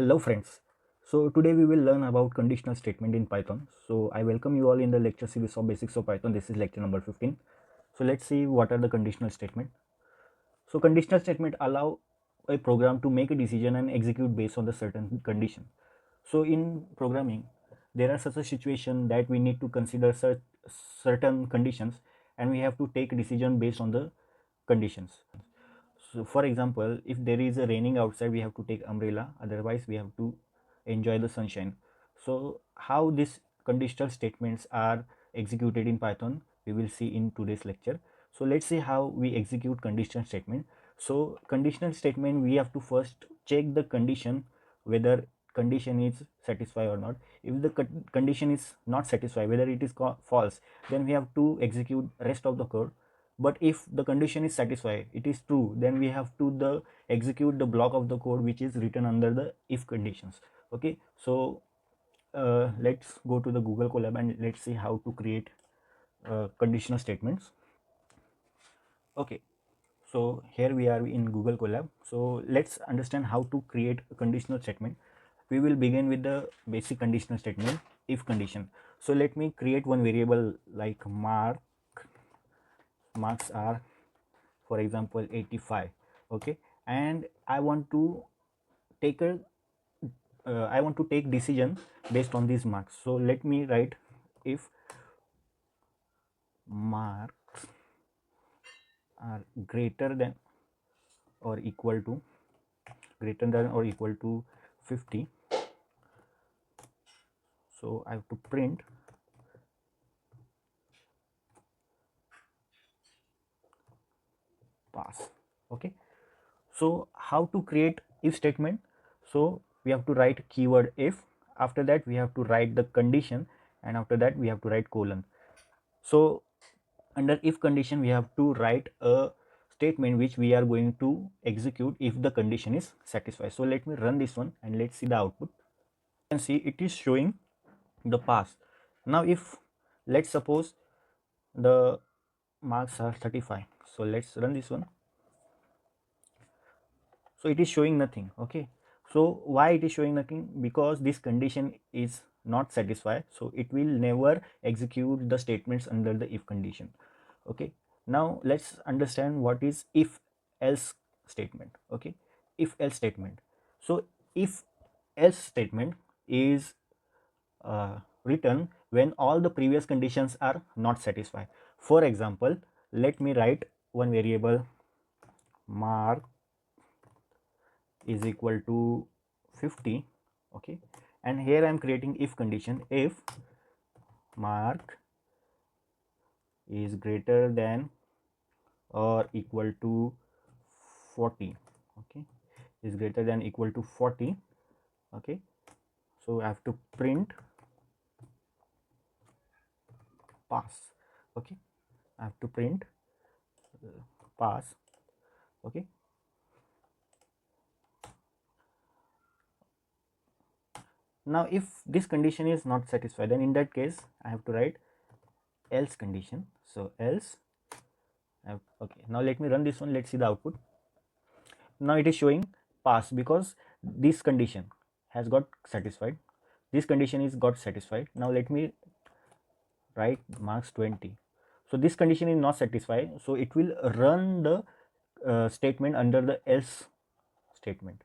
Hello friends. So today we will learn about conditional statement in Python. So I welcome you all in the lecture series of basics of Python. This is lecture number 15. So let's see what are the conditional statement. So conditional statement allow a program to make a decision and execute based on the certain condition. So in programming, there are such a situation that we need to consider certain conditions and we have to take a decision based on the conditions. So for example, if there is a raining outside, we have to take umbrella, otherwise we have to enjoy the sunshine. So how these conditional statements are executed in Python, we will see in today's lecture. So let's see how we execute conditional statement. So conditional statement, we have to first check the condition, whether condition is satisfied or not. If the condition is not satisfied, whether it is false, then we have to execute rest of the code. But if the condition is satisfied, it is true, then we have to execute the block of the code which is written under the if conditions. Okay, so let's go to the Google Colab and let's see how to create conditional statements. Okay, so here we are in Google Colab. So let's understand how to create a conditional statement. We will begin with the basic conditional statement, if condition. So let me create one variable like marks are, for example, 85. Okay, and I want to take decision based on these marks. So let me write if marks are greater than or equal to 50. So I have to print pass. Okay, so how to create if statement? So we have to write keyword if, after that we have to write the condition, and after that we have to write colon. So under if condition we have to write a statement which we are going to execute if the condition is satisfied. So let me run this one and let's see the output. You can see it is showing the pass. Now if let's suppose the marks are 35, so let's run this one. So it is showing nothing. Okay, so why it is showing nothing? Because this condition is not satisfied, so it will never execute the statements under the if condition. Okay, now let's understand what is if else statement. Okay, if else statement. So if else statement is written when all the previous conditions are not satisfied. For example, let me write one variable mark is equal to 50. Okay, and here I am creating if condition. If mark is greater than or equal to 40. Okay, is greater than equal to 40. Okay, so I have to print pass. Okay, I have to print pass. Okay, now if this condition is not satisfied, then in that case I have to write else condition. So else okay, now let me run this one. Let's see the output. Now it is showing pass because this condition has got satisfied. This condition is got satisfied. Now let me write marks 20. So this condition is not satisfied, so it will run the statement under the else statement.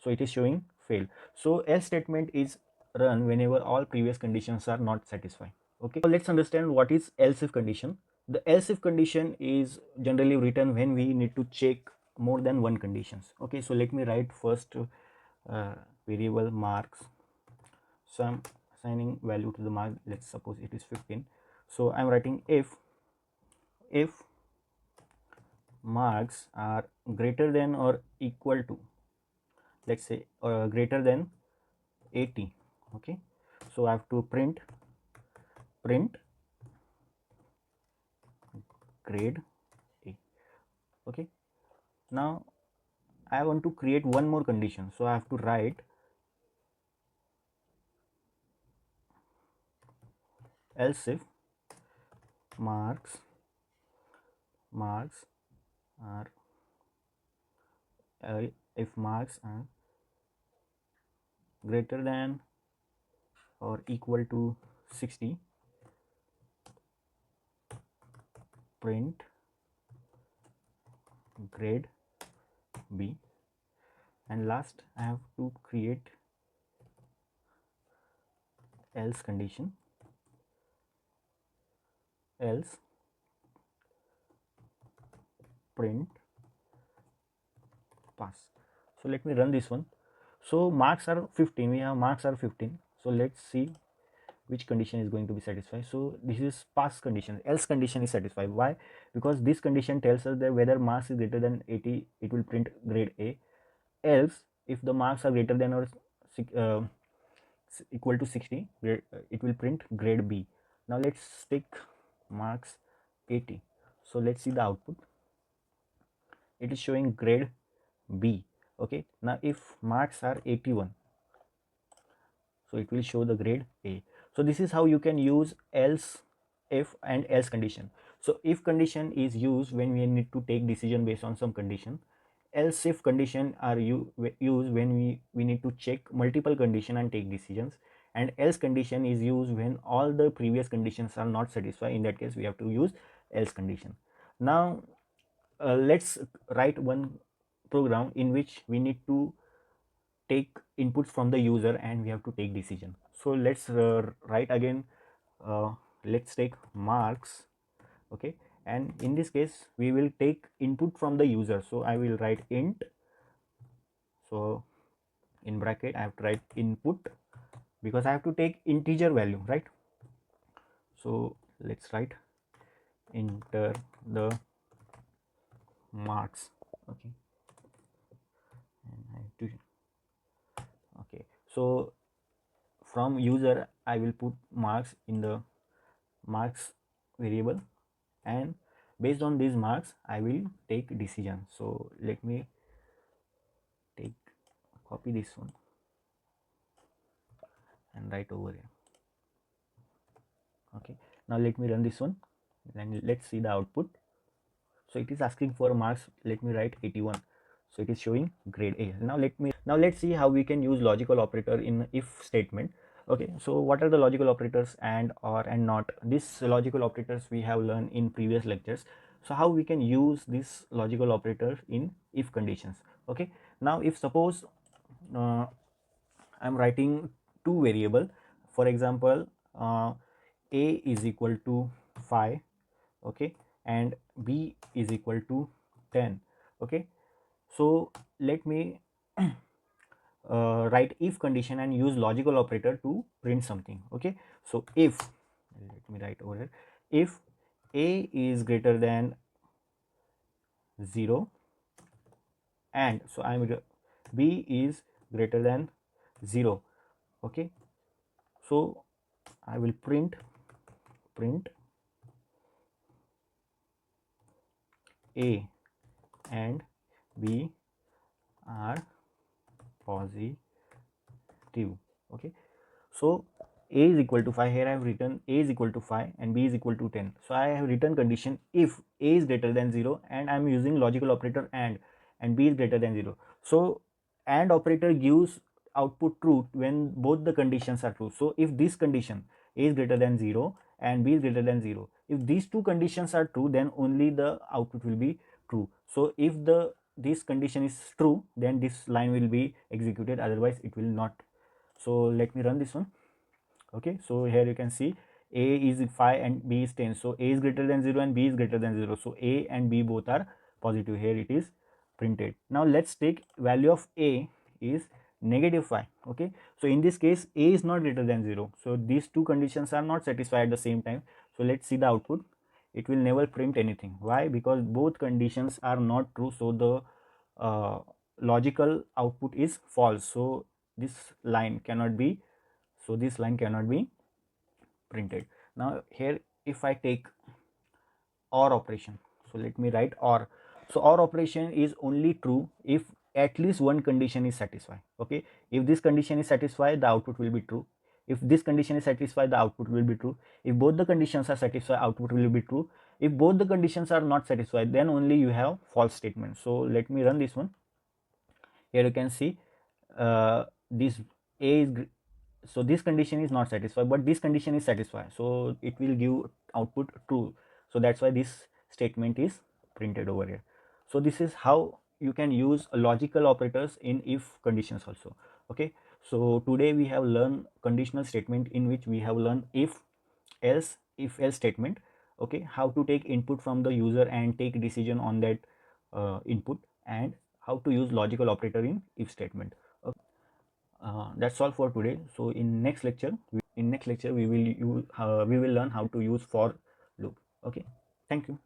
So it is showing fail. So else statement is run whenever all previous conditions are not satisfied. Okay, so let's understand what is else if condition. The else if condition is generally written when we need to check more than one conditions. Okay, so let me write first variable marks. So I'm assigning value to the mark. Let's suppose it is 15. So I'm writing if marks are greater than or equal to, let's say greater than 80. Okay, so I have to print grade A. Okay, now I want to create one more condition, so I have to write else if marks are if marks are greater than or equal to 60, print grade B. And last I have to create else condition, else print pass. So let me run this one. So marks are 15, we have marks are 15. So let's see which condition is going to be satisfied. So this is pass condition, else condition is satisfied. Why? Because this condition tells us that whether marks is greater than 80, it will print grade A. Else, if the marks are greater than or equal to 60, it will print grade B. Now let's take marks 80. So let's see the output. It is showing grade B. Okay, now if marks are 81, so it will show the grade A. So this is how you can use else, if and else condition. So if condition is used when we need to take decision based on some condition. Else if condition are used when we need to check multiple condition and take decisions. And else condition is used when all the previous conditions are not satisfied. In that case we have to use else condition. Now let's write one program in which we need to take inputs from the user and we have to take decision. So let's write again, let's take marks. Okay, and in this case we will take input from the user. So I will write int, so in bracket I have to write input because I have to take integer value, right? So let's write enter the marks. Okay, and I have to, okay, so from user I will put marks in the marks variable, and based on these marks I will take decision. So let me copy this one and write over here. Okay, now let me run this one and let's see the output. So it is asking for marks. Let me write 81. So it is showing grade A. Now let's see how we can use logical operator in if statement. Okay, so what are the logical operators? And, or, and not. These logical operators we have learned in previous lectures. So how we can use this logical operator in if conditions. Okay, now if suppose I'm writing two variable, for example A is equal to 5, okay, and B is equal to 10. Okay, so let me write if condition and use logical operator to print something. Okay, so if, let me write over here, if A is greater than 0 and so B is greater than 0. Okay, so I will print A and B are positive. Okay, so A is equal to 5. Here I have written A is equal to 5 and B is equal to 10. So I have written condition if A is greater than 0 and I am using logical operator and B is greater than 0. So AND operator gives output true when both the conditions are true. So if this condition A is greater than 0 and B is greater than 0, if these two conditions are true, then only the output will be true. So if this condition is true, then this line will be executed, otherwise it will not. So let me run this one. Okay, so here you can see A is 5 and B is 10. So A is greater than 0 and B is greater than 0. So A and B both are positive. Here it is printed. Now let's take value of A is -5. Okay, so in this case A is not greater than 0. So these two conditions are not satisfied at the same time. So let's see the output. It will never print anything. Why? Because both conditions are not true. So the logical output is false. So this line cannot be, printed. Now here if I take OR operation, so let me write OR. So OR operation is only true if at least one condition is satisfied. Okay, if this condition is satisfied, the output will be true. If this condition is satisfied, the output will be true. If both the conditions are satisfied, output will be true. If both the conditions are not satisfied, then only you have false statement. So let me run this one. Here you can see this a is so this condition is not satisfied, but this condition is satisfied, so it will give output true. So that's why this statement is printed over here. So this is how you can use logical operators in if conditions also. Okay, so today we have learned conditional statement, in which we have learned if else statement. Okay, how to take input from the user and take decision on that input, and how to use logical operator in if statement. Okay. That's all for today. So in next lecture we will learn how to use for loop. Okay, thank you.